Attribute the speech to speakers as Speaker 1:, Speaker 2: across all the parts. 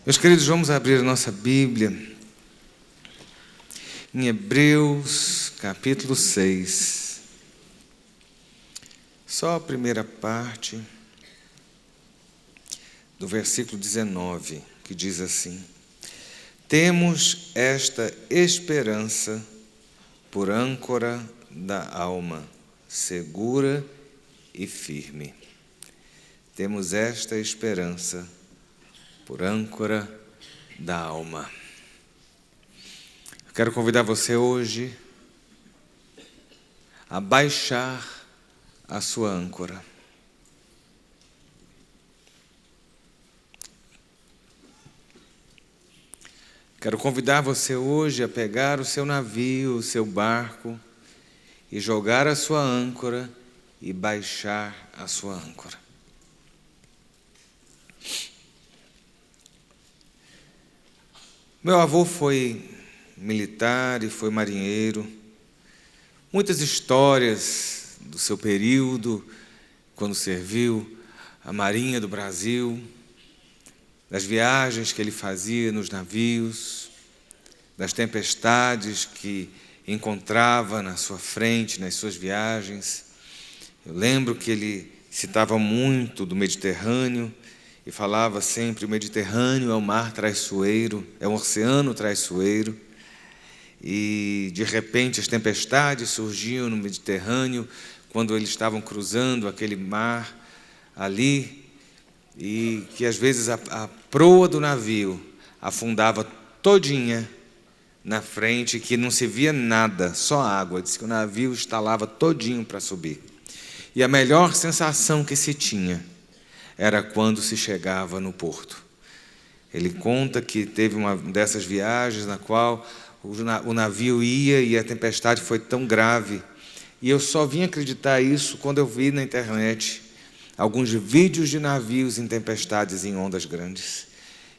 Speaker 1: Meus queridos, vamos abrir a nossa Bíblia em Hebreus, capítulo 6. Só a primeira parte do versículo 19, que diz assim: Temos esta esperança por âncora da alma, segura e firme. Temos esta esperança por âncora da alma. Eu quero convidar você hoje a baixar a sua âncora. Quero convidar você hoje a pegar o seu navio, o seu barco, e jogar a sua âncora e baixar a sua âncora. Meu avô foi militar e foi marinheiro. Muitas histórias do seu período, quando serviu a Marinha do Brasil, das viagens que ele fazia nos navios, das tempestades que encontrava na sua frente, nas suas viagens. Eu lembro que ele citava muito do Mediterrâneo e falava sempre: o Mediterrâneo é um mar traiçoeiro, é um oceano traiçoeiro. E, de repente, as tempestades surgiam no Mediterrâneo quando eles estavam cruzando aquele mar ali, e que, às vezes, a proa do navio afundava todinha na frente, que não se via nada, só água. Diz que o navio estalava todinho para subir. E a melhor sensação que se tinha era quando se chegava no porto. Ele conta que teve uma dessas viagens na qual o navio ia e a tempestade foi tão grave. E eu só vim acreditar isso quando eu vi na internet alguns vídeos de navios em tempestades, em ondas grandes.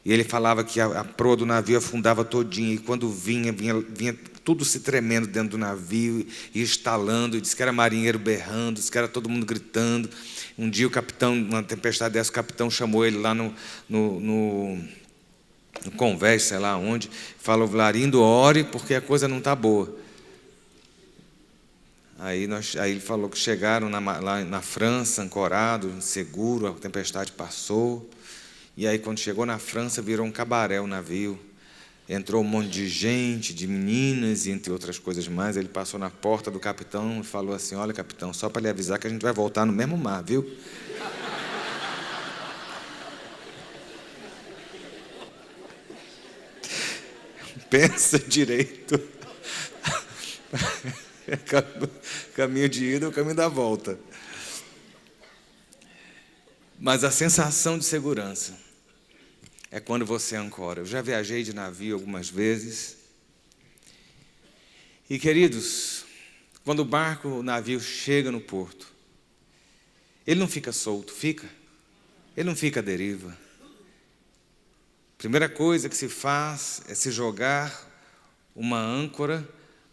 Speaker 1: E ele falava que a proa do navio afundava todinha, e quando vinha tudo se tremendo dentro do navio e estalando, e disse que era marinheiro berrando, disse que era todo mundo gritando. Um dia o capitão, numa tempestade dessa, o capitão chamou ele lá no convés, sei lá onde, falou: Vlarindo, ore porque a coisa não está boa. Aí ele falou que chegaram lá na França, ancorado, seguro, a tempestade passou. E aí, quando chegou na França, virou um cabaré o navio. Entrou um monte de gente, de meninas, e entre outras coisas mais. Ele passou na porta do capitão e falou assim: olha, capitão, só para lhe avisar que a gente vai voltar no mesmo mar, viu? Pensa direito. Caminho de ida é o caminho da volta. Mas a sensação de segurança é quando você ancora. Eu já viajei de navio algumas vezes. E, queridos, quando o navio chega no porto, ele não fica solto, fica? Ele não fica à deriva. Primeira coisa que se faz é se jogar uma âncora,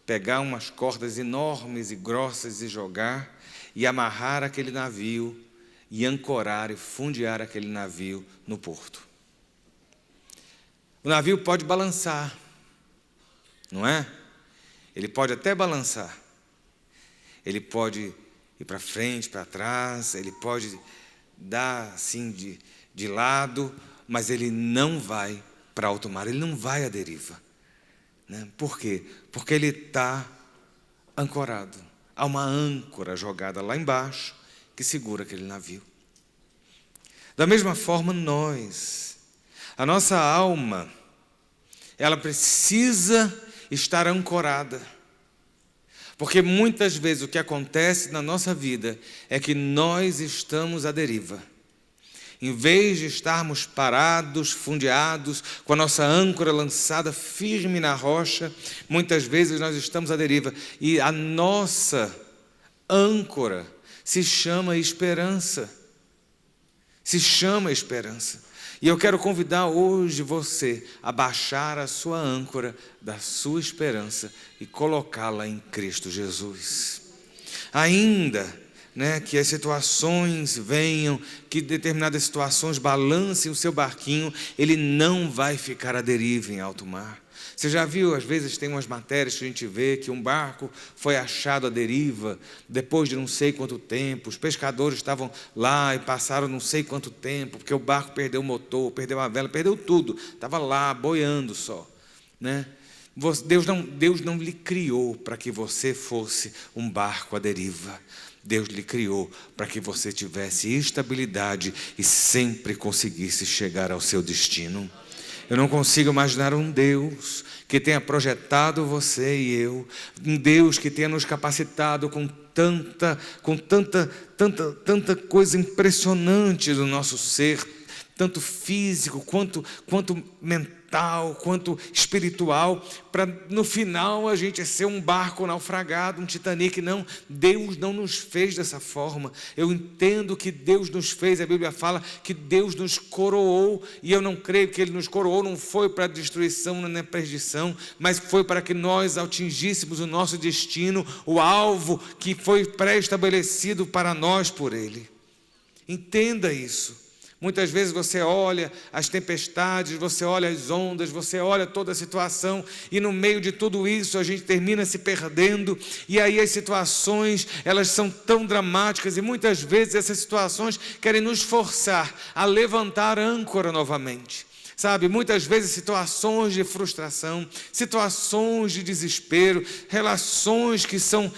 Speaker 1: pegar umas cordas enormes e grossas e jogar, e amarrar aquele navio, e ancorar e fundear aquele navio no porto. O navio pode balançar, não é? Ele pode até balançar. Ele pode ir para frente, para trás, ele pode dar assim de lado, mas ele não vai para alto mar, ele não vai à deriva. Né? Por quê? Porque ele está ancorado. Há uma âncora jogada lá embaixo que segura aquele navio. Da mesma forma, a nossa alma, ela precisa estar ancorada. Porque muitas vezes o que acontece na nossa vida é que nós estamos à deriva. Em vez de estarmos parados, fundeados, com a nossa âncora lançada firme na rocha, muitas vezes nós estamos à deriva. E a nossa âncora se chama esperança. Se chama esperança. E eu quero convidar hoje você a baixar a sua âncora da sua esperança e colocá-la em Cristo Jesus. Ainda né, que as situações venham, que determinadas situações balancem o seu barquinho, ele não vai ficar à deriva em alto mar. Você já viu, às vezes tem umas matérias que a gente vê que um barco foi achado à deriva depois de não sei quanto tempo, os pescadores estavam lá e passaram não sei quanto tempo, porque o barco perdeu o motor, perdeu a vela, perdeu tudo, estava lá boiando só, né? Deus não lhe criou para que você fosse um barco à deriva. Deus lhe criou para que você tivesse estabilidade e sempre conseguisse chegar ao seu destino. Eu não consigo imaginar um Deus que tenha projetado você e eu, um Deus que tenha nos capacitado com tanta coisa impressionante do nosso ser, tanto físico quanto mental, quanto espiritual, para no final a gente ser um barco naufragado, um Titanic. Não, Deus não nos fez dessa forma. Eu entendo que Deus nos fez, a Bíblia fala que Deus nos coroou, e eu não creio que Ele nos coroou, não foi para destruição nem perdição, mas foi para que nós atingíssemos o nosso destino, o alvo que foi pré-estabelecido para nós por Ele. Entenda isso. Muitas vezes você olha as tempestades, você olha as ondas, você olha toda a situação, e no meio de tudo isso a gente termina se perdendo, e aí as situações, elas são tão dramáticas, e muitas vezes essas situações querem nos forçar a levantar a âncora novamente. Sabe, muitas vezes situações de frustração, situações de desespero, relações que são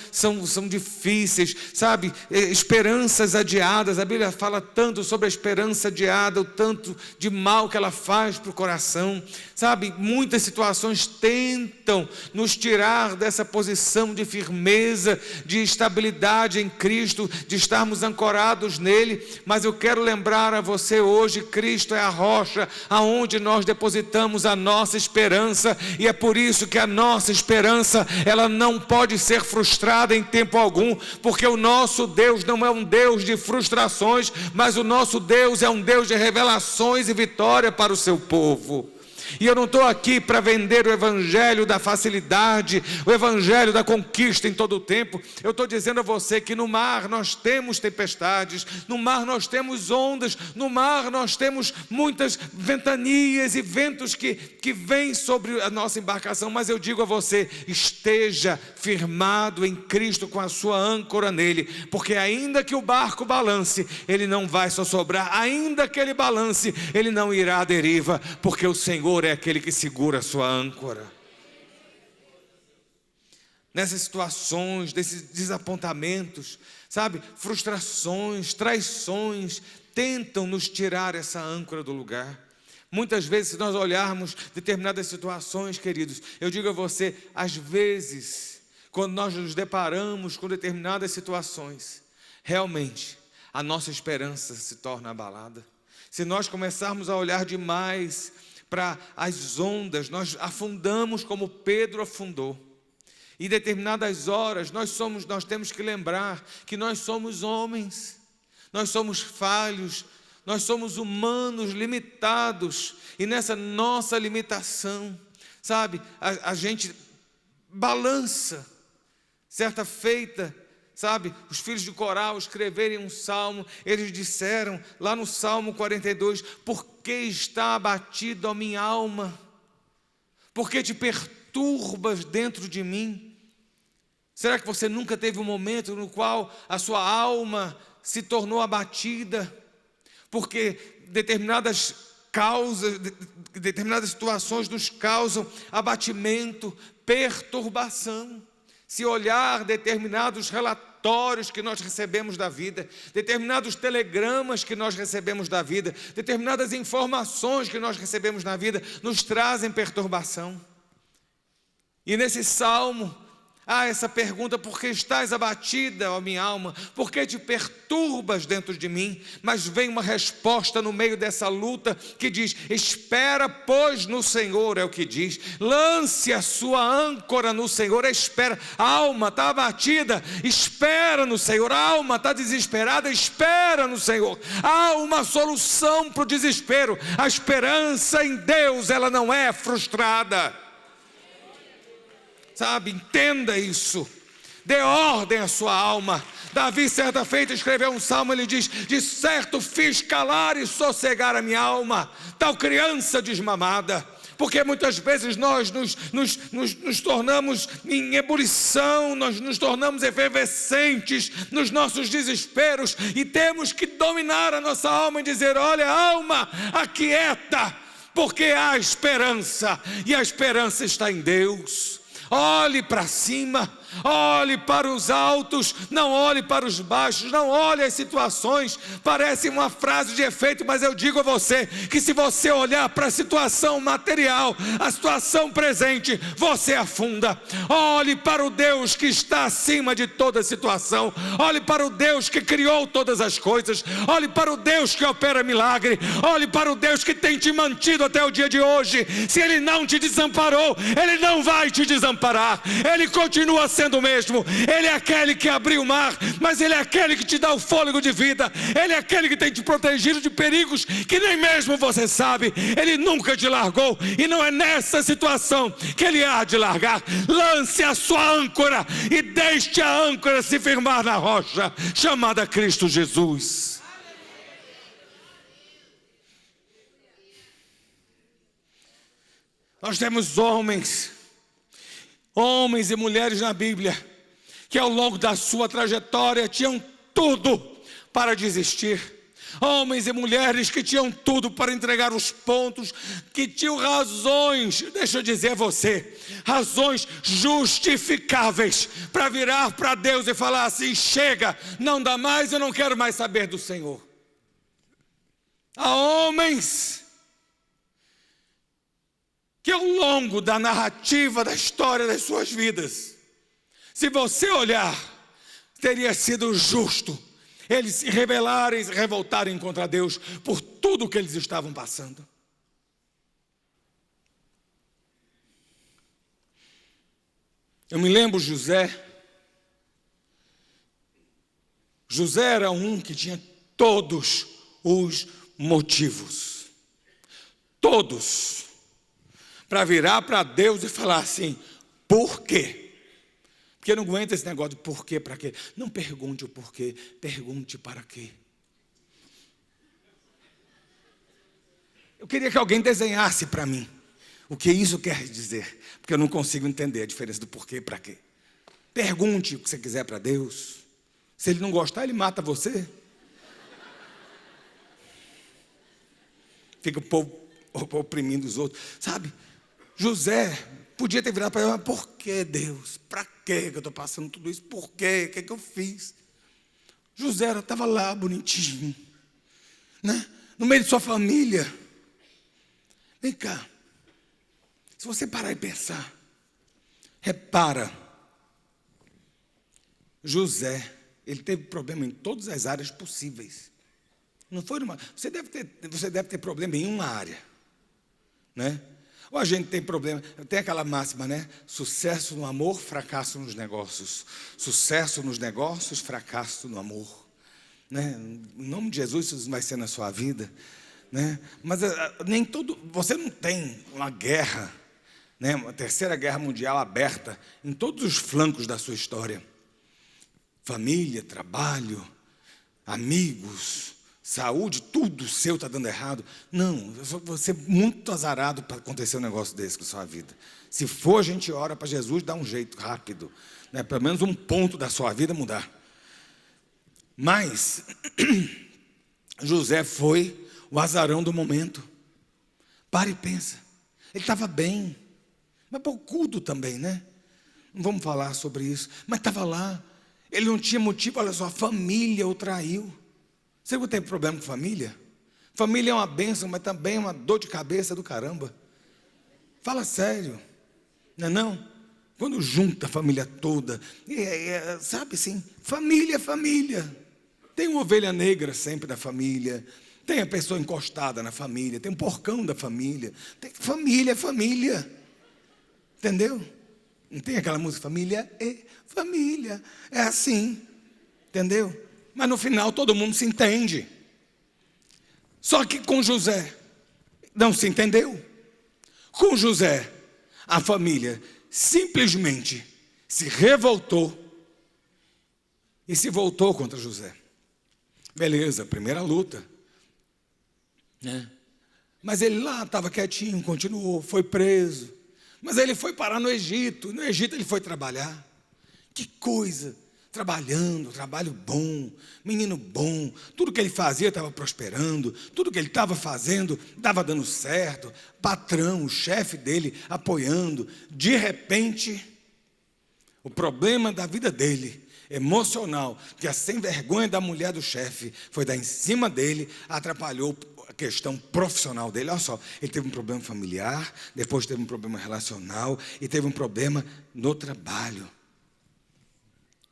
Speaker 1: difíceis, sabe, esperanças adiadas. A Bíblia fala tanto sobre a esperança adiada, o tanto de mal que ela faz para o coração. Sabe, muitas situações tentam nos tirar dessa posição de firmeza, de estabilidade em Cristo, de estarmos ancorados nele, mas eu quero lembrar a você hoje, Cristo é a rocha aonde nós depositamos a nossa esperança, e é por isso que a nossa esperança, ela não pode ser frustrada em tempo algum, porque o nosso Deus não é um Deus de frustrações, mas o nosso Deus é um Deus de revelações e vitória para o seu povo. E eu não estou aqui para vender o evangelho da facilidade, o evangelho da conquista em todo o tempo. Eu estou dizendo a você que no mar nós temos tempestades, no mar nós temos ondas, no mar nós temos muitas ventanias e ventos que vêm sobre a nossa embarcação. Mas eu digo a você, esteja firmado em Cristo com a sua âncora nele, porque ainda que o barco balance, ele não vai só sobrar, ainda que ele balance, ele não irá à deriva, porque o Senhor é aquele que segura a sua âncora. Nessas situações, desses desapontamentos, sabe, frustrações, traições, tentam nos tirar essa âncora do lugar. Muitas vezes, se nós olharmos determinadas situações, queridos, eu digo a você, às vezes, quando nós nos deparamos com determinadas situações, realmente, a nossa esperança se torna abalada. Se nós começarmos a olhar demais para as ondas, nós afundamos como Pedro afundou. E em determinadas horas nós temos que lembrar que nós somos homens, nós somos falhos, nós somos humanos limitados, e nessa nossa limitação, sabe, a gente balança. Certa feita, sabe, os filhos de Corá escreverem um salmo, eles disseram lá no Salmo 42, por que está abatido a minha alma? Por que te perturbas dentro de mim? Será que você nunca teve um momento no qual a sua alma se tornou abatida? Porque determinadas causas, determinadas situações nos causam abatimento, perturbação. Se olhar determinados relatórios que nós recebemos da vida, determinados telegramas que nós recebemos da vida, determinadas informações que nós recebemos na vida, nos trazem perturbação. E nesse salmo, há essa pergunta, por que estás abatida, ó minha alma? Por que te perturbas dentro de mim? Mas vem uma resposta no meio dessa luta que diz, espera pois no Senhor, é o que diz, lance a sua âncora no Senhor, espera. A alma está abatida, espera no Senhor. A alma está desesperada, espera no Senhor. Há uma solução para o desespero. A esperança em Deus, ela não é frustrada. Sabe, entenda isso. dê ordem à sua alma. Davi, certa feita, escreveu um salmo, ele diz: de certo fiz calar e sossegar a minha alma, tal criança desmamada. Porque muitas vezes nós nos tornamos em ebulição, nós nos tornamos efervescentes nos nossos desesperos, e temos que dominar a nossa alma e dizer: olha, alma, aquieta, porque há esperança, e a esperança está em Deus. Olhe para cima, olhe para os altos, não olhe para os baixos, não olhe as situações. Parece uma frase de efeito, mas eu digo a você que se você olhar para a situação material, a situação presente, você afunda. Olhe para o Deus que está acima de toda situação, olhe para o Deus que criou todas as coisas, olhe para o Deus que opera milagre, olhe para o Deus que tem te mantido até o dia de hoje. Se Ele não te desamparou, Ele não vai te desamparar. Ele continua sendo o mesmo. Ele é aquele que abriu o mar, mas Ele é aquele que te dá o fôlego de vida. Ele é aquele que tem te protegido de perigos que nem mesmo você sabe. Ele nunca te largou, e não é nessa situação que Ele há de largar. Lance a sua âncora e deixe a âncora se firmar na rocha chamada Cristo Jesus. Nós temos homens e mulheres na Bíblia que ao longo da sua trajetória tinham tudo para desistir. Homens e mulheres que tinham tudo para entregar os pontos, que tinham razões, deixa eu dizer a você, razões justificáveis para virar para Deus e falar assim: chega, não dá mais, eu não quero mais saber do Senhor. Há homens que ao longo da narrativa da história das suas vidas, se você olhar, teria sido justo eles se rebelarem e se revoltarem contra Deus por tudo que eles estavam passando. Eu me lembro José era um que tinha todos os motivos, todos, para virar para Deus e falar assim: por quê? Porque não aguenta esse negócio de por quê, para quê. Não pergunte o porquê, pergunte para quê. Eu queria que alguém desenhasse para mim o que isso quer dizer, porque eu não consigo entender a diferença do porquê e para quê. Pergunte o que você quiser para Deus. Se Ele não gostar, Ele mata você. Fica o povo oprimindo os outros, sabe? José podia ter virado para ele: mas por que, Deus? Para que eu estou passando tudo isso? Por quê? O que é que eu fiz? José estava lá bonitinho, né? No meio de sua família. Vem cá, se você parar e pensar, repara, José, ele teve problema em todas as áreas possíveis. Não foi numa. Você deve ter problema em uma área, né? Ou a gente tem problema, tem aquela máxima, né? Sucesso no amor, fracasso nos negócios. Sucesso nos negócios, fracasso no amor, né? Em nome de Jesus isso vai ser na sua vida, né? Mas nem tudo, você não tem uma guerra, né? Uma terceira guerra mundial aberta em todos os flancos da sua história. Família, trabalho, amigos, saúde, tudo seu está dando errado. Não, você é muito azarado para acontecer um negócio desse com a sua vida. Se for, a gente ora para Jesus dar um jeito rápido, né? Pelo menos um ponto da sua vida mudar. Mas José foi o azarão do momento. Para e pensa. Ele estava bem, mas poucudo também, né? Não vamos falar sobre isso, mas estava lá. Ele não tinha motivo, olha só, a família o traiu. Você não tem problema com família? Família é uma bênção, mas também é uma dor de cabeça do caramba. Fala sério, não é não? Quando junta a família toda, sabe assim, família é família. Tem uma ovelha negra sempre da família, tem a pessoa encostada na família, tem um porcão da família. Família é família, entendeu? Não tem aquela música, família é família, é assim, entendeu? Mas no final todo mundo se entende. Só que com José não se entendeu. Com José, a família simplesmente se revoltou
Speaker 2: e se voltou contra José. Beleza, primeira luta, né? Mas ele lá estava quietinho, continuou, foi preso. Mas ele foi parar no Egito. No Egito ele foi trabalhar. Que coisa! Trabalhando, trabalho bom, menino bom. Tudo que ele fazia estava prosperando. Tudo que ele estava fazendo estava dando certo. Patrão, o chefe dele apoiando. De repente, o problema da vida dele, emocional, que a sem vergonha da mulher do chefe foi dar em cima dele, atrapalhou a questão profissional dele. Olha só, ele teve um problema familiar, depois teve um problema relacional e teve um problema no trabalho.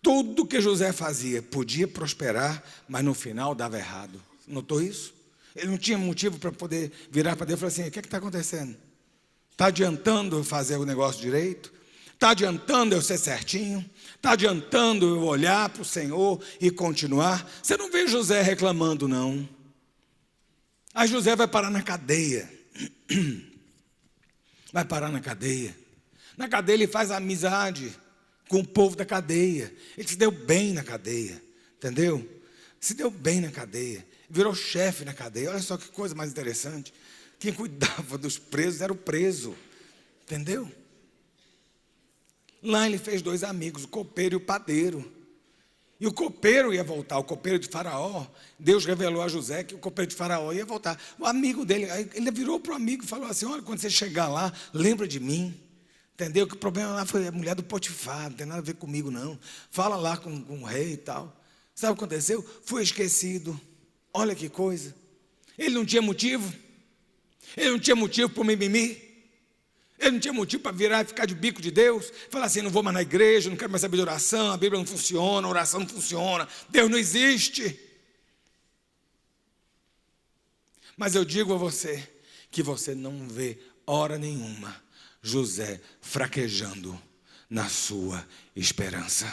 Speaker 2: Tudo que José fazia podia prosperar, mas no final dava errado. Notou isso? Ele não tinha motivo para poder virar para Deus e falar assim: o que está acontecendo? Está adiantando eu fazer o negócio direito? Está adiantando eu ser certinho? Está adiantando eu olhar para o Senhor e continuar? Você não vê José reclamando, não. Aí José vai parar na cadeia. Vai parar na cadeia. Na cadeia ele faz amizade com o povo da cadeia. Ele se deu bem na cadeia. Entendeu? Se deu bem na cadeia. Virou chefe na cadeia. Olha só que coisa mais interessante. Quem cuidava dos presos era o preso. Entendeu? Lá ele fez 2 amigos, o copeiro e o padeiro. E o copeiro ia voltar, o copeiro de Faraó. Deus revelou a José que o copeiro de Faraó ia voltar. O amigo dele, ele virou para o amigo e falou assim: olha, quando você chegar lá, lembra de mim. Entendeu? Que o problema lá foi a mulher do Potifar, não tem nada a ver comigo não. Fala lá com o rei e tal. Sabe o que aconteceu? Foi esquecido. Olha que coisa. Ele não tinha motivo. Ele não tinha motivo para o mimimi. Ele não tinha motivo para virar e ficar de bico de Deus. Falar assim: não vou mais na igreja, não quero mais saber de oração, a Bíblia não funciona, a oração não funciona, Deus não existe. Mas eu digo a você que você não vê hora nenhuma José fraquejando na sua esperança.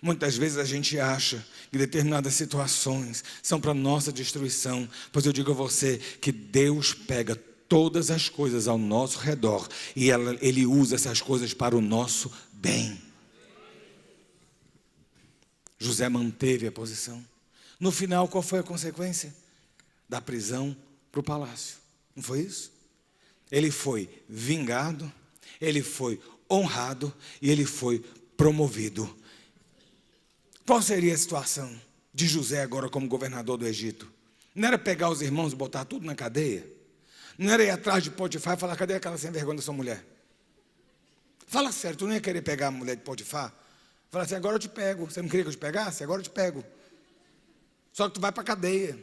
Speaker 2: Muitas vezes a gente acha que determinadas situações são para nossa destruição, pois eu digo a você que Deus pega todas as coisas ao nosso redor e Ele usa essas coisas para o nosso bem. José manteve a posição. No final, qual foi a consequência? Da prisão para o palácio. Não foi isso? Ele foi vingado, ele foi honrado e ele foi promovido. Qual seria a situação de José agora como governador do Egito? Não era pegar os irmãos e botar tudo na cadeia? Não era ir atrás de Potifar e falar: cadê aquela sem vergonha da sua mulher? Fala sério, tu não ia querer pegar a mulher de Potifar? Fala assim: agora eu te pego. Você não queria que eu te pegasse? Agora eu te pego. Só que tu vai para a cadeia.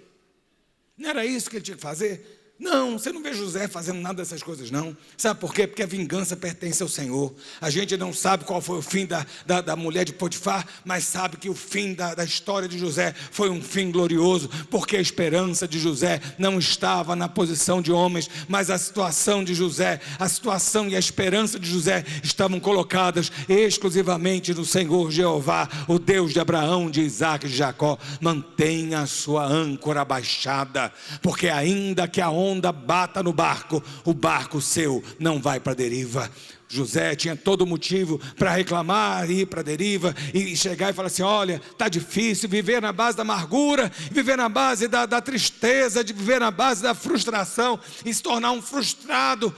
Speaker 2: Não era isso que ele tinha que fazer? Não, você não vê José fazendo nada dessas coisas não. Sabe por quê? Porque a vingança pertence ao Senhor. A gente não sabe qual foi o fim da mulher de Potifar, mas sabe que o fim da história de José foi um fim glorioso, porque a esperança de José não estava na posição de homens, mas a situação de José, a situação e a esperança de José estavam colocadas exclusivamente no Senhor Jeová, o Deus de Abraão, de Isaac e de Jacó. Mantenha a sua âncora baixada, porque ainda que a onda bata no barco, o barco seu não vai para a deriva. José tinha todo motivo para reclamar, ir para a deriva e chegar e falar assim: olha, está difícil viver na base da amargura, viver na base da tristeza, de viver na base da frustração e se tornar um frustrado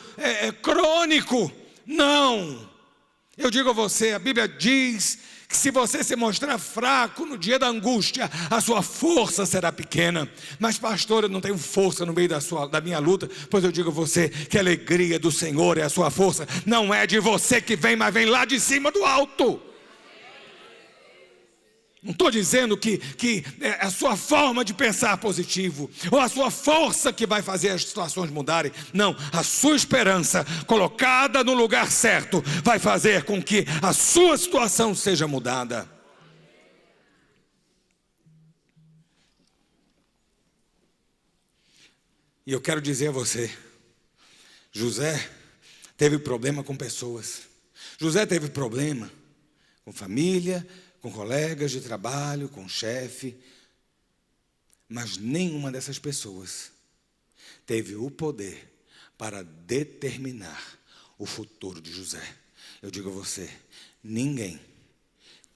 Speaker 2: crônico. Não, eu digo a você, a Bíblia diz que se você se mostrar fraco no dia da angústia, a sua força será pequena. Mas pastor, eu não tenho força no meio da minha luta. Pois eu digo a você que a alegria do Senhor é a sua força. Não é de você que vem, mas vem lá de cima do alto. Não estou dizendo que é a sua forma de pensar positivo, ou a sua força que vai fazer as situações mudarem. Não, a sua esperança colocada no lugar certo vai fazer com que a sua situação seja mudada. E eu quero dizer a você, José teve problema com pessoas. José teve problema com família, com colegas de trabalho, com chefe, mas nenhuma dessas pessoas teve o poder para determinar o futuro de José. Eu digo a você, ninguém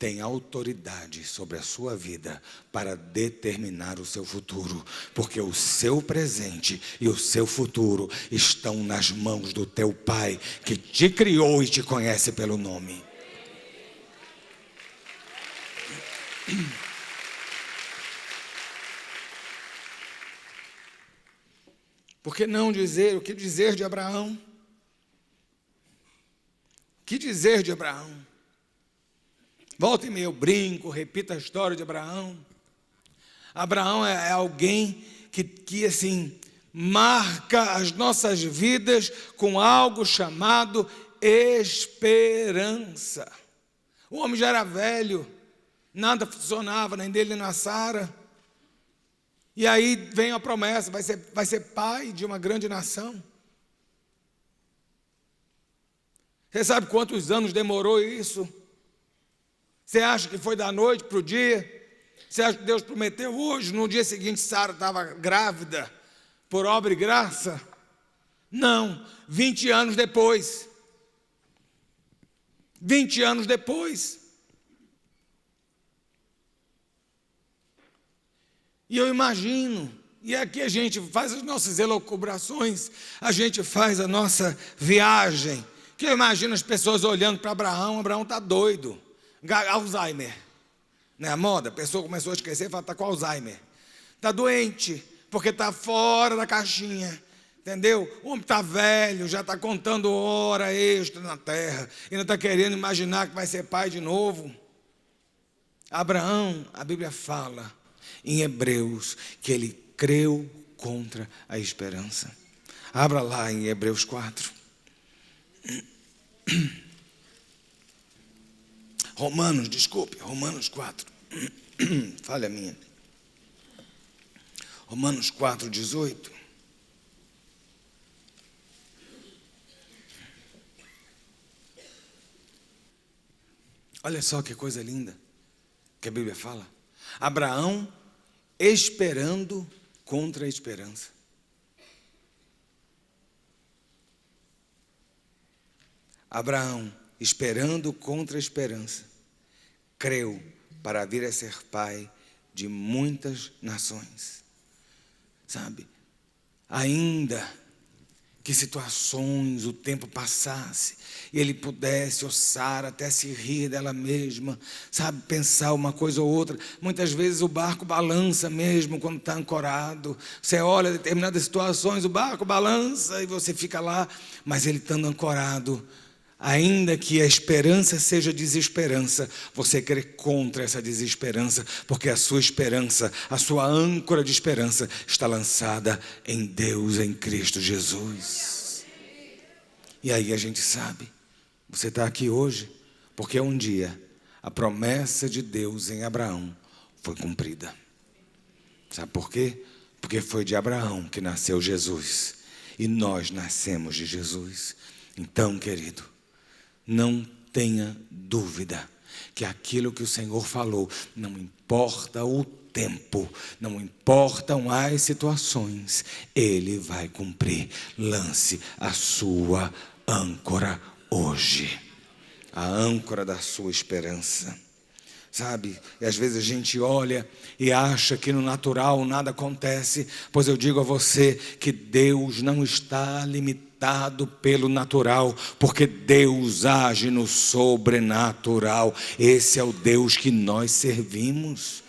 Speaker 2: tem autoridade sobre a sua vida para determinar o seu futuro, porque o seu presente e o seu futuro estão nas mãos do teu Pai, que te criou e te conhece pelo nome. Por que não dizer? O que dizer de Abraão? O que dizer de Abraão? Volta e meia eu brinco, repito a história de Abraão. Abraão é alguém que assim, marca as nossas vidas com algo chamado esperança. O homem já era velho, nada funcionava, nem dele nem na Sara. E aí vem a promessa, vai ser pai de uma grande nação. Você sabe quantos anos demorou isso? Você acha que foi da noite para o dia? Você acha que Deus prometeu hoje? No dia seguinte Sara estava grávida, por obra e graça? Não, 20 anos depois. 20 anos depois. E eu imagino, e aqui a gente faz as nossas elucubrações, a gente faz a nossa viagem, que eu imagino as pessoas olhando para Abraão está doido, Alzheimer, não é a moda? A pessoa começou a esquecer e fala, está com Alzheimer, está doente, porque está fora da caixinha, entendeu? O homem está velho, já está contando hora extra na terra, e não está querendo imaginar que vai ser pai de novo. Abraão, a Bíblia fala em Hebreus que ele creu contra a esperança. Abra lá em Hebreus 4. Romanos 4. Falha minha. Romanos 4, 18. Olha só que coisa linda que a Bíblia fala. Abraão esperando contra a esperança. Abraão, esperando contra a esperança, creu para vir a ser pai de muitas nações. Sabe, ainda que situações, o tempo passasse, e ele pudesse, ou Sara, até se rir dela mesma, sabe, pensar uma coisa ou outra. Muitas vezes o barco balança mesmo quando está ancorado. Você olha determinadas situações, o barco balança e você fica lá, mas ele estando ancorado, ainda que a esperança seja desesperança, você crê contra essa desesperança, porque a sua esperança, a sua âncora de esperança está lançada em Deus, em Cristo Jesus. E aí a gente sabe, você está aqui hoje, porque um dia a promessa de Deus em Abraão foi cumprida. Sabe por quê? Porque foi de Abraão que nasceu Jesus, e nós nascemos de Jesus. Então, querido, não tenha dúvida que aquilo que o Senhor falou, não importa o tempo, não importam as situações, Ele vai cumprir. Lance a sua âncora hoje, a âncora da sua esperança. Sabe, e às vezes a gente olha e acha que no natural nada acontece, pois eu digo a você que Deus não está limitado pelo natural, porque Deus age no sobrenatural. Esse é o Deus que nós servimos.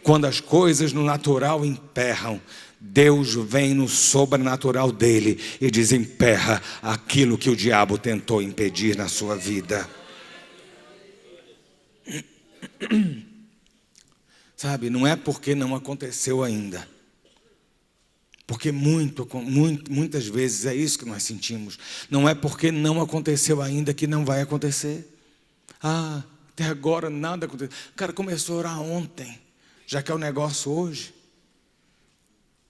Speaker 2: Quando as coisas no natural emperram, Deus vem no sobrenatural dele e desemperra aquilo que o diabo tentou impedir na sua vida. Sabe, não é porque não aconteceu ainda, porque muitas vezes é isso que nós sentimos. Não é porque não aconteceu ainda que não vai acontecer. Até agora nada aconteceu. O cara começou a orar ontem, já que é o negócio hoje,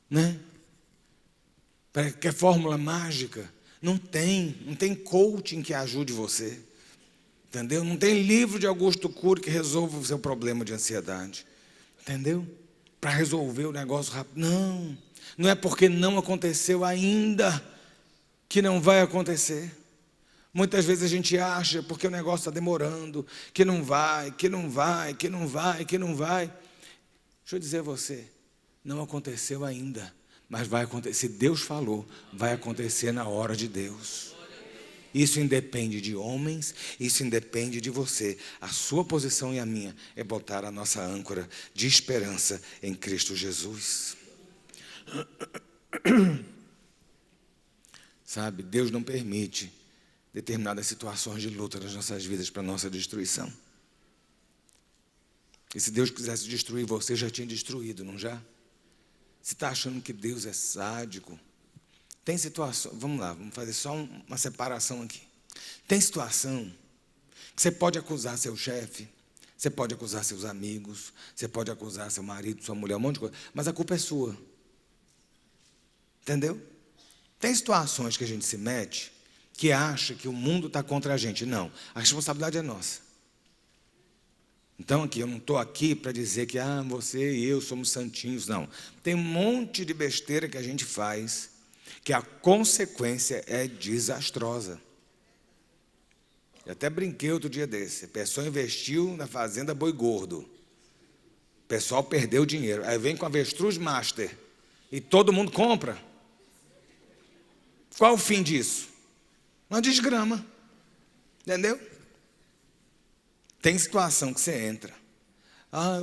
Speaker 2: né? Quer fórmula mágica? Não tem coaching que ajude você. Entendeu? Não tem livro de Augusto Cury que resolva o seu problema de ansiedade. Entendeu? Para resolver o negócio rápido. Não é porque não aconteceu ainda que não vai acontecer. Muitas vezes a gente acha, porque o negócio está demorando, que não vai, que não vai, que não vai, que não vai. Deixa eu dizer a você, não aconteceu ainda, mas vai acontecer. Se Deus falou, vai acontecer na hora de Deus. Isso independe de homens, isso independe de você. A sua posição e a minha é botar a nossa âncora de esperança em Cristo Jesus. Sabe, Deus não permite determinadas situações de luta nas nossas vidas para a nossa destruição. E se Deus quisesse destruir você, já tinha destruído, não já? Você está achando que Deus é sádico? Tem situação, vamos lá, vamos fazer só uma separação aqui. Tem situação que você pode acusar seu chefe, você pode acusar seus amigos, você pode acusar seu marido, sua mulher, um monte de coisa, mas a culpa é sua. Entendeu? Tem situações que a gente se mete que acha que o mundo está contra a gente. Não, a responsabilidade é nossa. Então, aqui, eu não estou aqui para dizer que você e eu somos santinhos, não. Tem um monte de besteira que a gente faz, que a consequência é desastrosa. Eu até brinquei outro dia desse. A pessoa investiu na fazenda boi gordo. O pessoal perdeu dinheiro. Aí vem com a avestruz master e todo mundo compra. Qual o fim disso? Uma desgrama. Entendeu? Tem situação que você entra.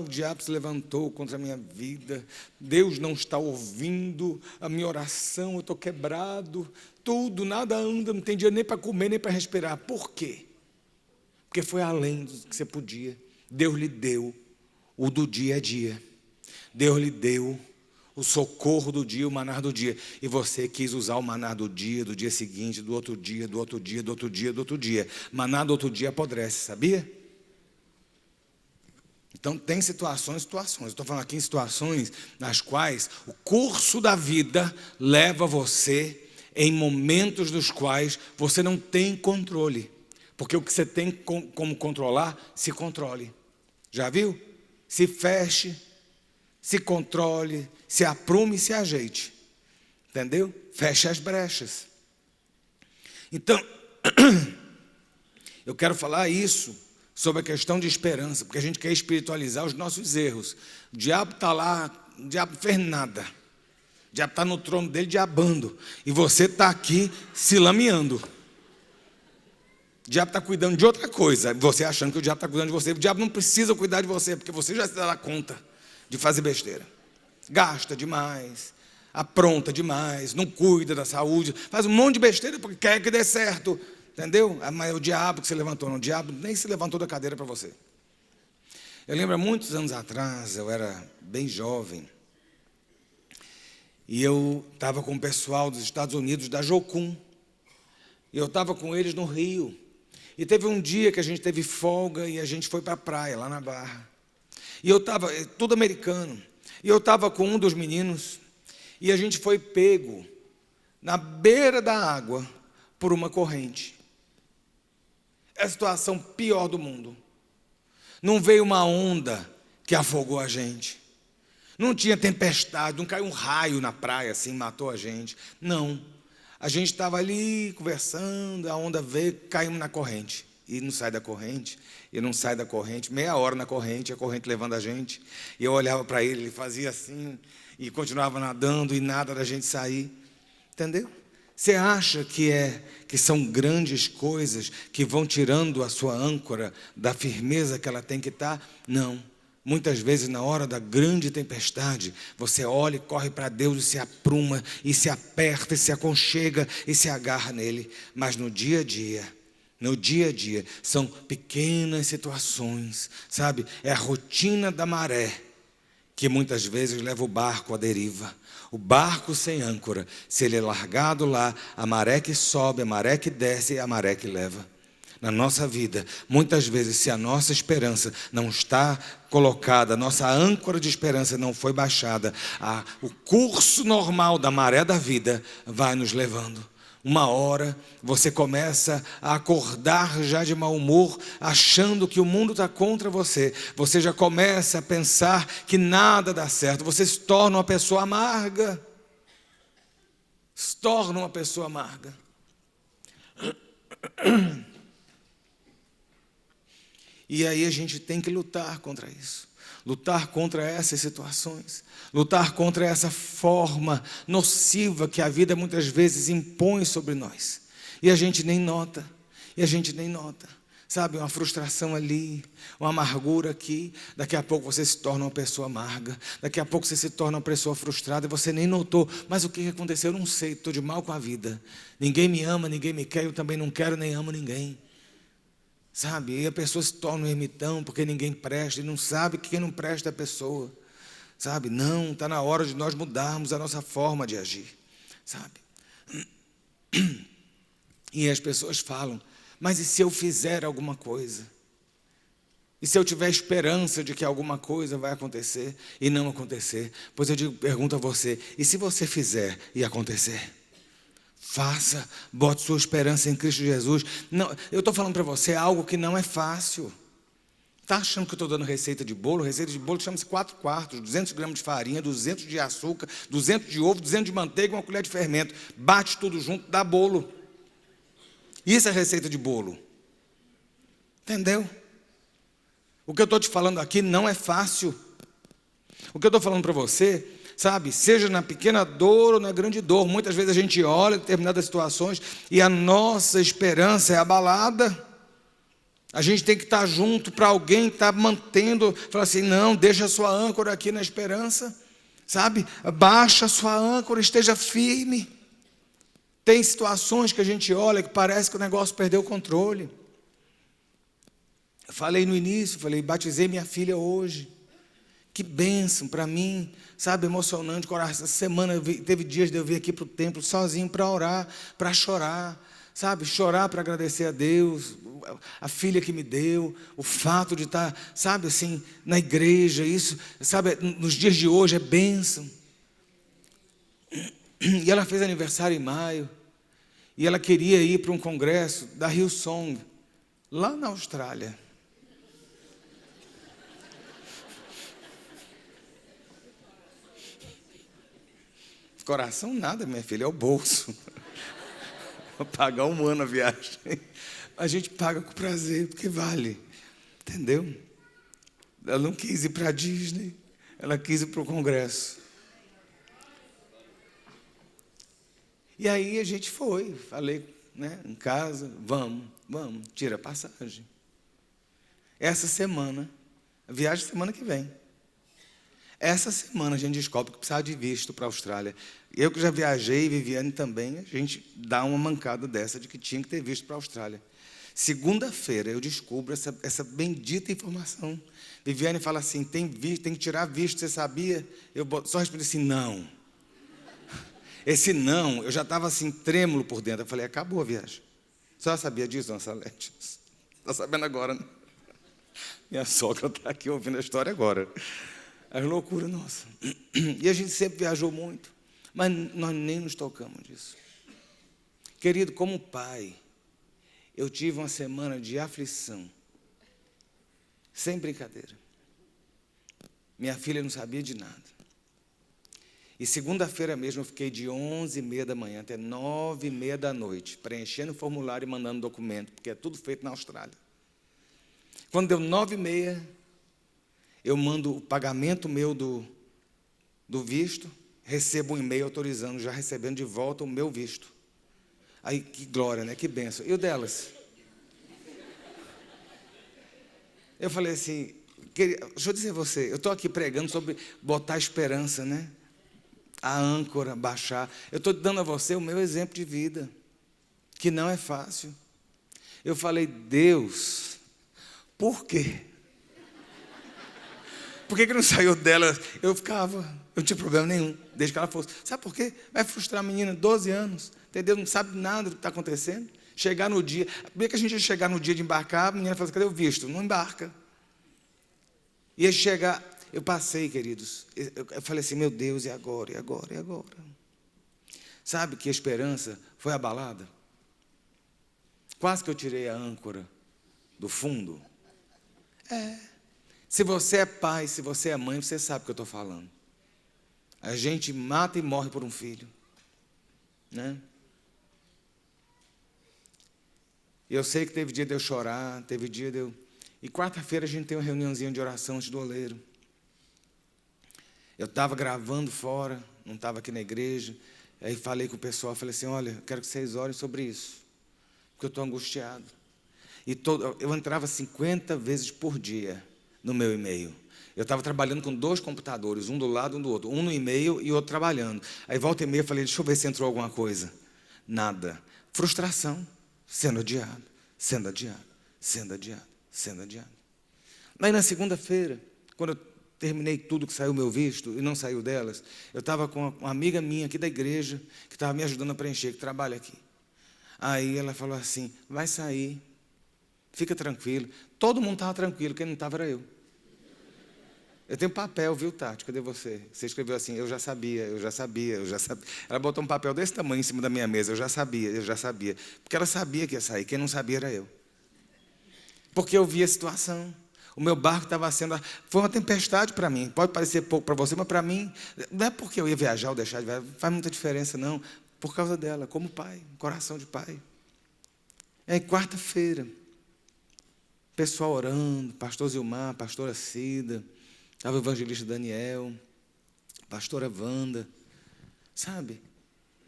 Speaker 2: O diabo se levantou contra a minha vida. Deus não está ouvindo a minha oração. Eu estou quebrado. Tudo, nada anda. Não tem dinheiro nem para comer, nem para respirar. Por quê? Porque foi além do que você podia. Deus lhe deu o do dia a dia. Deus lhe deu o socorro do dia, o maná do dia. E você quis usar o maná do dia seguinte, do outro dia, do outro dia, do outro dia, do outro dia. Maná do outro dia apodrece, sabia? Então tem situações. Estou falando aqui em situações nas quais o curso da vida leva você em momentos dos quais você não tem controle. Porque o que você tem como controlar, se controle. Já viu? Se feche, se controle, se aprume e se ajeite. Entendeu? Feche as brechas. Então, eu quero falar isso sobre a questão de esperança, porque a gente quer espiritualizar os nossos erros. O diabo está lá, o diabo não fez nada. O diabo está no trono dele diabando. E você está aqui se lameando. O diabo está cuidando de outra coisa. Você achando que o diabo está cuidando de você. O diabo não precisa cuidar de você, porque você já se dá conta de fazer besteira. Gasta demais, apronta demais, não cuida da saúde, faz um monte de besteira porque quer que dê certo. Entendeu? Mas é o diabo que se levantou. Não, o diabo nem se levantou da cadeira para você. Eu lembro, há muitos anos atrás, eu era bem jovem, e eu estava com o pessoal dos Estados Unidos, da Jocum, e eu estava com eles no Rio, e teve um dia que a gente teve folga, e a gente foi para a praia, lá na Barra, e eu estava, tudo americano, e eu estava com um dos meninos, e a gente foi pego na beira da água por uma corrente. É a situação pior do mundo. Não veio uma onda que afogou a gente. Não tinha tempestade, não caiu um raio na praia assim, matou a gente. Não. A gente estava ali conversando, a onda veio, caímos na corrente. E não sai da corrente, e não sai da corrente. Meia hora na corrente, a corrente levando a gente. E eu olhava para ele, ele fazia assim, e continuava nadando, e nada da gente sair. Entendeu? Você acha que são grandes coisas que vão tirando a sua âncora da firmeza que ela tem que estar? Não. Muitas vezes, na hora da grande tempestade, você olha e corre para Deus e se apruma, e se aperta, e se aconchega, e se agarra nele. Mas no dia a dia, são pequenas situações, sabe? É a rotina da maré que muitas vezes leva o barco à deriva. O barco sem âncora, se ele é largado lá, a maré que sobe, a maré que desce e a maré que leva. Na nossa vida, muitas vezes, se a nossa esperança não está colocada, a nossa âncora de esperança não foi baixada, o curso normal da maré da vida vai nos levando. Uma hora você começa a acordar já de mau humor, achando que o mundo está contra você. Você já começa a pensar que nada dá certo. Você se torna uma pessoa amarga. Se torna uma pessoa amarga. E aí a gente tem que lutar contra isso. Lutar contra essas situações. Lutar contra essa forma nociva que a vida muitas vezes impõe sobre nós. E a gente nem nota. Sabe, uma frustração ali, uma amargura aqui. Daqui a pouco você se torna uma pessoa amarga. Daqui a pouco você se torna uma pessoa frustrada e você nem notou. Mas o que aconteceu? Eu não sei, estou de mal com a vida. Ninguém me ama, ninguém me quer, eu também não quero nem amo ninguém. Sabe, e a pessoa se torna um ermitão porque ninguém presta e não sabe que quem não presta é a pessoa. Sabe, não, está na hora de nós mudarmos a nossa forma de agir. Sabe? E as pessoas falam, mas e se eu fizer alguma coisa? E se eu tiver esperança de que alguma coisa vai acontecer e não acontecer? Pois eu pergunto a você, e se você fizer e acontecer? Faça, bote sua esperança em Cristo Jesus. Não, eu estou falando para você algo que não é fácil. Está achando que eu estou dando receita de bolo? Receita de bolo chama-se 4 quartos, 200 gramas de farinha, 200 de açúcar, 200 de ovo, 200 de manteiga e uma colher de fermento. Bate tudo junto, dá bolo. Isso é receita de bolo. Entendeu? O que eu estou te falando aqui não é fácil. O que eu estou falando para você, sabe, seja na pequena dor ou na grande dor, muitas vezes a gente olha determinadas situações e a nossa esperança é abalada. A gente tem que estar junto para alguém estar mantendo, falar assim, não, deixa a sua âncora aqui na esperança, sabe, baixa a sua âncora, esteja firme. Tem situações que a gente olha que parece que o negócio perdeu o controle. Eu falei no início, batizei minha filha hoje. Que bênção para mim, sabe, emocionante. Essa semana teve dias de eu vir aqui para o templo sozinho para orar, para chorar, sabe, chorar para agradecer a Deus, a filha que me deu, o fato de estar, sabe, assim, na igreja, isso, sabe, nos dias de hoje é bênção. E ela fez aniversário em maio, e ela queria ir para um congresso da Hillsong, lá na Austrália. Coração nada, minha filha, é o bolso. Vou pagar 1 ano a viagem. A gente paga com prazer, porque vale. Entendeu? Ela não quis ir para a Disney, ela quis ir para o congresso. E aí a gente foi, falei, né, em casa, vamos, tira a passagem. Essa semana, a viagem semana que vem. Essa semana a gente descobre que precisava de visto para a Austrália. Eu que já viajei, Viviane também, a gente dá uma mancada dessa de que tinha que ter visto para a Austrália. Segunda-feira eu descubro essa bendita informação. Viviane fala assim, tem que tirar visto, você sabia? Eu só respondi assim, não. Esse não, eu já estava assim, trêmulo por dentro. Eu falei, acabou a viagem. Você já sabia disso, dona Salete? Está sabendo agora, né? Minha sogra está aqui ouvindo a história agora. As loucuras, nossa. E a gente sempre viajou muito, mas nós nem nos tocamos disso. Querido, como pai, eu tive uma semana de aflição, sem brincadeira. Minha filha não sabia de nada. E segunda-feira mesmo eu fiquei de 11h30 da manhã até 9h30 da noite, preenchendo o formulário e mandando documento, porque é tudo feito na Austrália. Quando deu 9h30, eu mando o pagamento meu do visto, recebo um e-mail autorizando, já recebendo de volta o meu visto. Aí, que glória, né? Que bênção. E o delas? Eu falei assim, deixa eu dizer a você, eu estou aqui pregando sobre botar esperança, né? A âncora, baixar. Eu estou dando a você o meu exemplo de vida, que não é fácil. Eu falei, Deus, por quê? Por que não saiu dela? Eu não tinha problema nenhum, desde que ela fosse. Sabe por quê? Vai frustrar a menina, 12 anos, entendeu? Não sabe nada do que está acontecendo. Chegar no dia, por que a gente ia chegar no dia de embarcar, a menina fala assim, cadê o visto? Não embarca. Ia chegar, eu passei, queridos, eu falei assim, meu Deus, e agora, e agora, e agora? Sabe que a esperança foi abalada? Quase que eu tirei a âncora do fundo. Se você é pai, se você é mãe, você sabe o que eu estou falando. A gente mata e morre por um filho, né? E eu sei que teve dia de eu chorar, teve dia de eu... E quarta-feira a gente tem uma reuniãozinha de oração antes do oleiro. Eu estava gravando fora, não estava aqui na igreja. Aí falei com o pessoal, falei assim, olha, eu quero que vocês orem sobre isso, porque eu estou angustiado. Eu entrava 50 vezes por dia no meu e-mail. Eu estava trabalhando com 2 computadores, um do lado e um do outro. Um no e-mail e outro trabalhando. Aí volta e meia eu falei, deixa eu ver se entrou alguma coisa. Nada. Frustração, sendo adiado, sendo adiado, sendo adiado, sendo adiado. Aí na segunda-feira, quando eu terminei tudo que saiu meu visto e não saiu delas, eu estava com uma amiga minha aqui da igreja, que estava me ajudando a preencher, que trabalha aqui. Aí ela falou assim, vai sair, fica tranquilo. Todo mundo estava tranquilo, quem não estava era eu. Eu tenho papel, viu, Tati? Cadê você? Você escreveu assim, eu já sabia, eu já sabia, eu já sabia. Ela botou um papel desse tamanho em cima da minha mesa, eu já sabia, eu já sabia. Porque ela sabia que ia sair, quem não sabia era eu. Porque eu vi a situação. O meu barco estava sendo... Foi uma tempestade para mim. Pode parecer pouco para você, mas para mim... Não é porque eu ia viajar ou deixar de viajar, não faz muita diferença, não. Por causa dela, como pai, coração de pai. E aí, quarta-feira, pessoal orando, pastor Zilmar, pastora Cida... Estava o evangelista Daniel, pastora Wanda, sabe?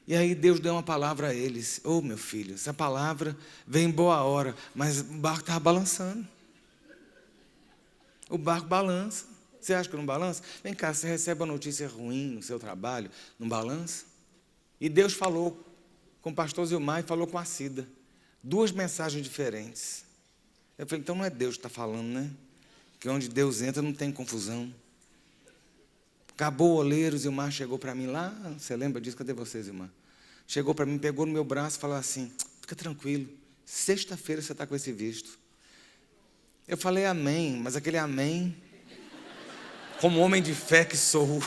Speaker 2: E aí Deus deu uma palavra a eles. Ô, meu filho, essa palavra vem em boa hora, mas o barco estava balançando. O barco balança. Você acha que não balança? Vem cá, você recebe uma notícia ruim no seu trabalho, não balança? E Deus falou com o pastor Zilmar e falou com a Cida. 2 mensagens diferentes. Eu falei, então não é Deus que está falando, né? Que onde Deus entra não tem confusão. Acabou o oleiro, Zilmar chegou para mim lá, você lembra disso? Cadê você, Zilmar? Chegou para mim, pegou no meu braço e falou assim, fica tranquilo, sexta-feira você está com esse visto. Eu falei amém, mas aquele amém, como homem de fé que sou,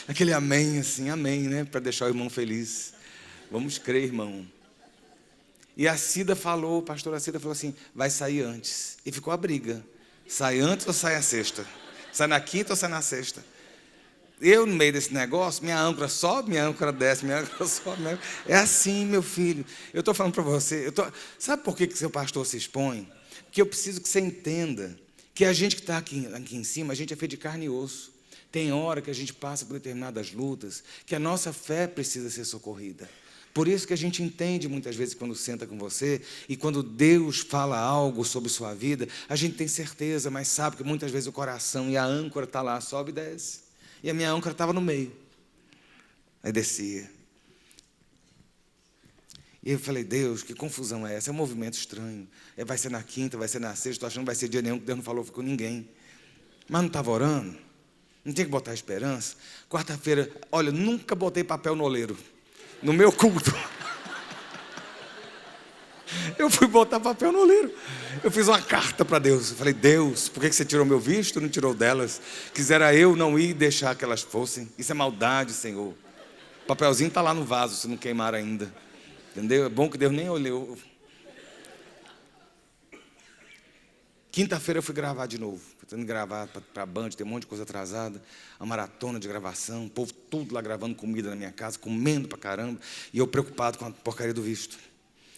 Speaker 2: aquele amém assim, amém, né? Para deixar o irmão feliz. Vamos crer, irmão. E a Cida falou, a pastora Cida falou assim, vai sair antes. E ficou a briga. Sai antes ou sai a sexta? Sai na quinta ou sai na sexta? Eu, no meio desse negócio, minha âncora sobe, minha âncora desce, minha âncora sobe. É assim, meu filho. Eu estou falando para você. Sabe por que seu pastor se expõe? Porque eu preciso que você entenda que a gente que está aqui em cima, a gente é feito de carne e osso. Tem hora que a gente passa por determinadas lutas, que a nossa fé precisa ser socorrida. Por isso que a gente entende muitas vezes quando senta com você e quando Deus fala algo sobre sua vida, a gente tem certeza, mas sabe que muitas vezes o coração e a âncora está lá, sobe e desce. E a minha âncora estava no meio. Aí descia. E eu falei, Deus, que confusão é essa? É um movimento estranho. Vai ser na quinta, vai ser na sexta, estou achando que vai ser dia nenhum, que Deus não falou com ninguém. Mas não estava orando? Não tinha que botar esperança? Quarta-feira, olha, nunca botei papel no oleiro. No meu culto. Eu fui botar papel no oleiro. Eu fiz uma carta para Deus. Eu falei, Deus, por que você tirou meu visto e não tirou delas? Quisera eu não ir e deixar que elas fossem. Isso é maldade, Senhor. O papelzinho está lá no vaso, se não queimar ainda. Entendeu? É bom que Deus nem olhou. Quinta-feira eu fui gravar de novo. Tentando gravar para a Band, tem um monte de coisa atrasada. A maratona de gravação, o povo tudo lá gravando comida na minha casa, comendo pra caramba. E eu preocupado com a porcaria do visto.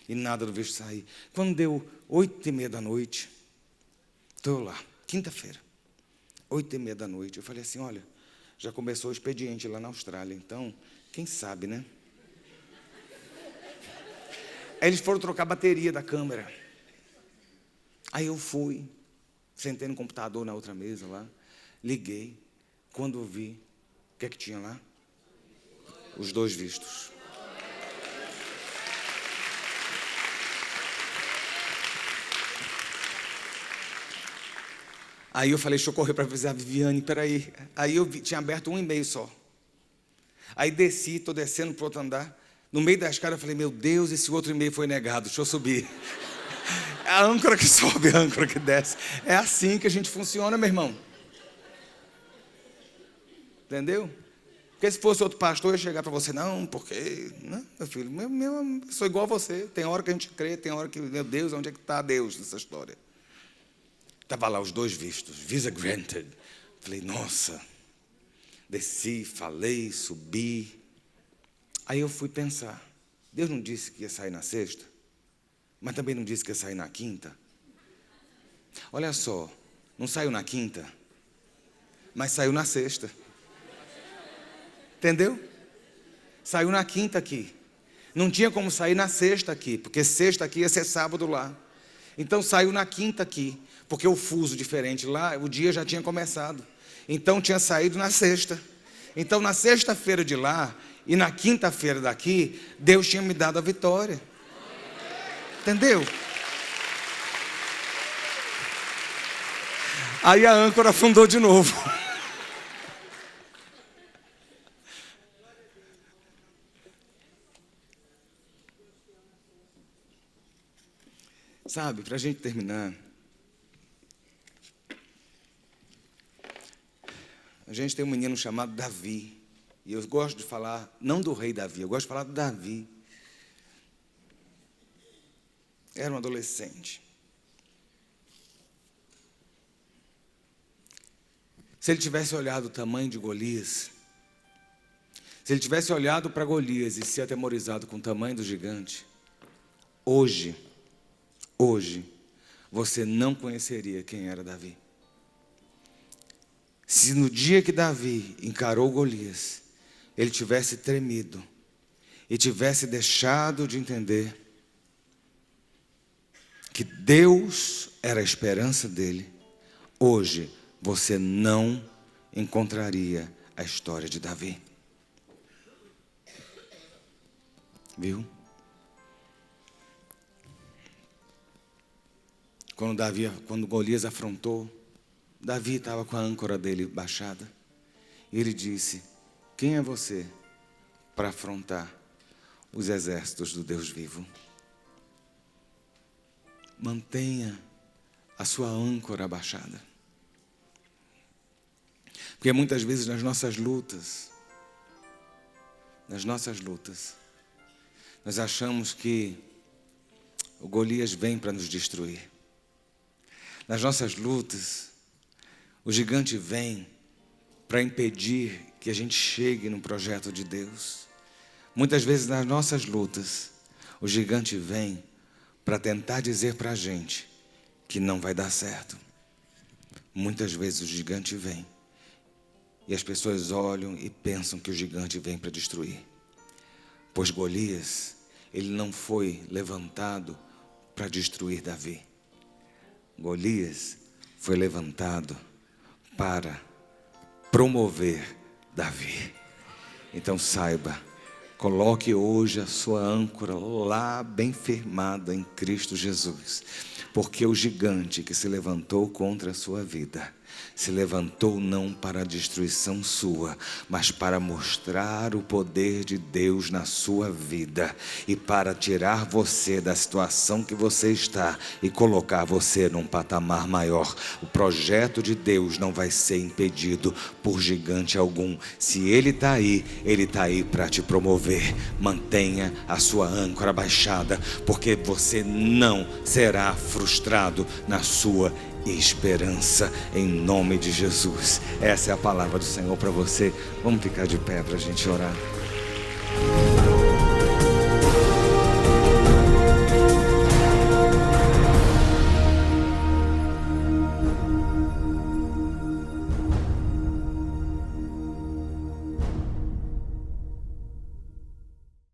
Speaker 2: E nada do visto sair. Quando deu 8h30 da noite, estou lá, quinta-feira, 8h30 da noite, eu falei assim, olha, já começou o expediente lá na Austrália, então, quem sabe, né? Aí eles foram trocar a bateria da câmera. Aí eu fui, sentei no computador na outra mesa lá, liguei, quando eu vi, o que é que tinha lá? Os 2 vistos. Aí eu falei, deixa eu correr para avisar a Viviane, peraí. Aí eu tinha aberto um e-mail só. Aí desci, estou descendo para o outro andar. No meio da escada eu falei, meu Deus, esse outro e-mail foi negado, deixa eu subir. É a âncora que sobe, a âncora que desce. É assim que a gente funciona, meu irmão. Entendeu? Porque se fosse outro pastor, eu ia chegar para você, não, porque... Não, meu filho, eu sou igual a você. Tem hora que a gente crê, tem hora que, meu Deus, onde é que está Deus nessa história? Estava lá os 2 vistos, visa granted. Falei, nossa. Desci, falei, subi. Aí eu fui pensar, Deus não disse que ia sair na sexta? Mas também não disse que ia sair na quinta. Olha só, não saiu na quinta, mas saiu na sexta. Entendeu? Saiu na quinta aqui. Não tinha como sair na sexta aqui, porque sexta aqui ia ser sábado lá. Então saiu na quinta aqui, porque o fuso diferente lá, o dia já tinha começado. Então tinha saído na sexta. Então na sexta-feira de lá e na quinta-feira daqui, Deus tinha me dado a vitória. Entendeu? Aí a âncora afundou de novo. Sabe, para a gente terminar, a gente tem um menino chamado Davi. E eu gosto de falar, não do rei Davi, eu gosto de falar do Davi. Era um adolescente. Se ele tivesse olhado o tamanho de Golias, se ele tivesse olhado para Golias e se atemorizado com o tamanho do gigante, hoje, você não conheceria quem era Davi. Se no dia que Davi encarou Golias, ele tivesse tremido e tivesse deixado de entender que Deus era a esperança dele, hoje você não encontraria a história de Davi. Viu? Quando Golias afrontou, Davi estava com a âncora dele baixada. E ele disse: quem é você para afrontar os exércitos do Deus vivo? Mantenha a sua âncora baixada. Porque muitas vezes nas nossas lutas, nós achamos que o Golias vem para nos destruir. Nas nossas lutas, o gigante vem para impedir que a gente chegue no projeto de Deus. Muitas vezes nas nossas lutas, o gigante vem para tentar dizer para a gente que não vai dar certo. Muitas vezes o gigante vem e as pessoas olham e pensam que o gigante vem para destruir. Pois Golias, ele não foi levantado para destruir Davi. Golias foi levantado para promover Davi. Então saiba, coloque hoje a sua âncora lá bem firmada em Cristo Jesus. Porque o gigante que se levantou contra a sua vida, se levantou não para a destruição sua, mas para mostrar o poder de Deus na sua vida e para tirar você da situação que você está e colocar você num patamar maior. O projeto de Deus não vai ser impedido por gigante algum. Se Ele está aí para te promover. Mantenha a sua âncora baixada, porque você não será frustrado na sua esperança, em nome de Jesus. Essa é a palavra do Senhor para você. Vamos ficar de pé para a gente orar.